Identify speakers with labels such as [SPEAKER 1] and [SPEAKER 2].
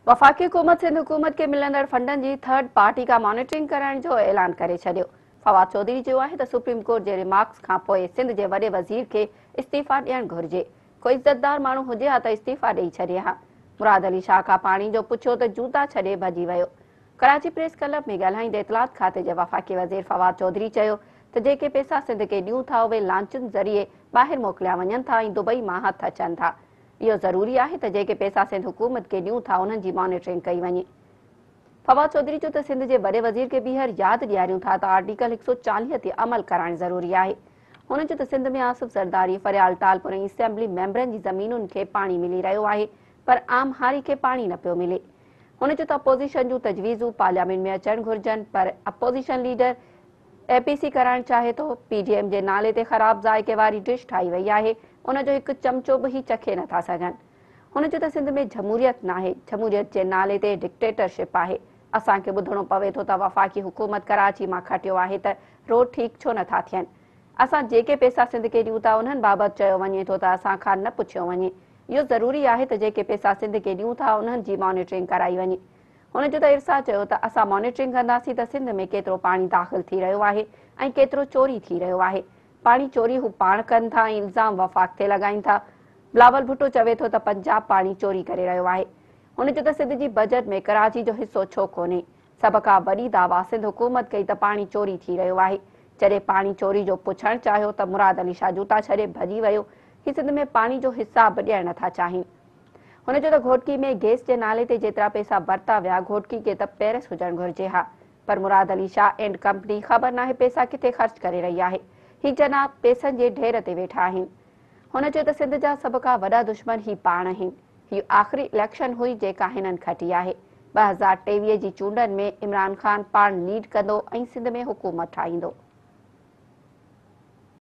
[SPEAKER 1] वफ़ाक़ी हुकूमत सिंध हुकूमत के मिलंदड़ फंडन जी थर्ड पार्टी का मॉनिटरिंग करण जो ऐलान करे छॾियो। फवाद चौधरी चयो आहे त सुप्रीम कोर्ट जे रिमार्क्स खां पोइ सिंध जे वॾे वज़ीर खे इस्तीफ़ा ॾियणु घुरिजे। कोई इज़तदार माण्हू हुजे हा त इस्तीफ़ा ॾेई छॾे हा। मुराद अली शाह खां पाणी जो पुछियो त जूता छॾे भॼी वियो। कराची प्रेस क्लब में ॻाल्हाईंदे इतलात खाते जे वफ़ाक़ी वज़ीर फवाद चौधरी चयो त जेके पैसा सिंध खे ॾियूं था उहे लांचुनि ज़रिए ॿाहिरि मोकिलिया वञनि था ऐं दुबई मां हथ अचनि था। इहो ज़रूरी आहे त जेके पैसा सिंध हुकूमत खे ॾियूं था उन्हनि जी मॉनिटरिंग कई वञे। फवाद चौधरी चयो त सिंध जे वॾे वज़ीर खे ॿीहर यादि ॾियारियूं था त आर्टिकल 140 ते अमल कराइणु ज़रूरी आहे। हुन चयो त सिंध में आसिफ ज़रदारी, फरियाल टालपुर ऐं असेंबली मेंबरनि जी ज़मीनुनि खे पाणी मिली रहियो आहे, पर आम हारी खे पाणी न पियो मिले। हुन चयो त अपोज़िशन जूं तजवीज़ूं पार्लियामेंट में अचणु घुरिजनि, पर अपोज़िशन लीडर एपीसी कराइणु चाहे थो। पीडीएम जे नाले ते ख़राब ज़ाइके वारी डिश ठाही वई आहे, उन जो हिकु चमचो बि चखे नथा सघनि। हुन चयो त सिंध में जमहूरियत नाहे, जमहूरियत जे नाले ते डिक्टेटरशिप आहे। असांखे ॿुधणो पवे थो त वफ़ाक़ी हुकूमत कराची मां खटियो आहे त रोड ठीक छो नथा थियनि। असां जेके पैसा सिंध खे ॾियूं था उन्हनि बाबति चयो वञे थो त असां खां न पुछियो वञे। इहो ज़रूरी आहे त जेके पैसा सिंध खे ॾियूं था उन्हनि जी मॉनिटरिंग कराई वञे। हुन चयो त इरसा चयो त असां मॉनिटरिंग कंदासीं त सिंध में केतिरो पाणी दाख़िल थी रहियो आहे ऐं केतिरो चोरी थी रहियो आहे। पाणी चोरी हू पाण कनि था ऐं इल्ज़ाम वफ़ाक़ ते लॻाइनि था। बिलावल भुट्टो चवे थो त पंजाब पाणी चोरी करे रहियो आहे। हुन चयो त सिंध जी बजट में कराची जो हिसो छो कोन्हे। सभ खां वॾी दावा सिंध हुकूमत कई त पाणी चोरी थी रहियो आहे। जॾहिं पाणी चोरी जो पुछणु चाहियो त मुराद अली शाह जूता छॾे भॼी वियो। ही सिंध में पाणी जो हिसाब ॾियणु नथा चाहिनि। हुन चयो त घोटकी में गैस जे नाले ते जेतिरा पैसा वरिता विया घोटकी खे त पेरिस हुजणु घुरिजे हा, पर मुराद अली शाह एंड कंपनी ख़बर नाहे पैसा किथे ख़र्च करे रही आहे। ही जनाब पैसनि जे ढेर ते वेठा आहिनि। हुन चयो त सिंध जा सभ खां वॾा दुश्मन ही पाण आहिनि। ही आख़िरी इलेक्शन हुई जेका हिननि खटी आहे। 2023 जी चूंडनि में इमरान ख़ान पाण लीड कंदो ऐं सिंध में हुकूमत ठाहींदो।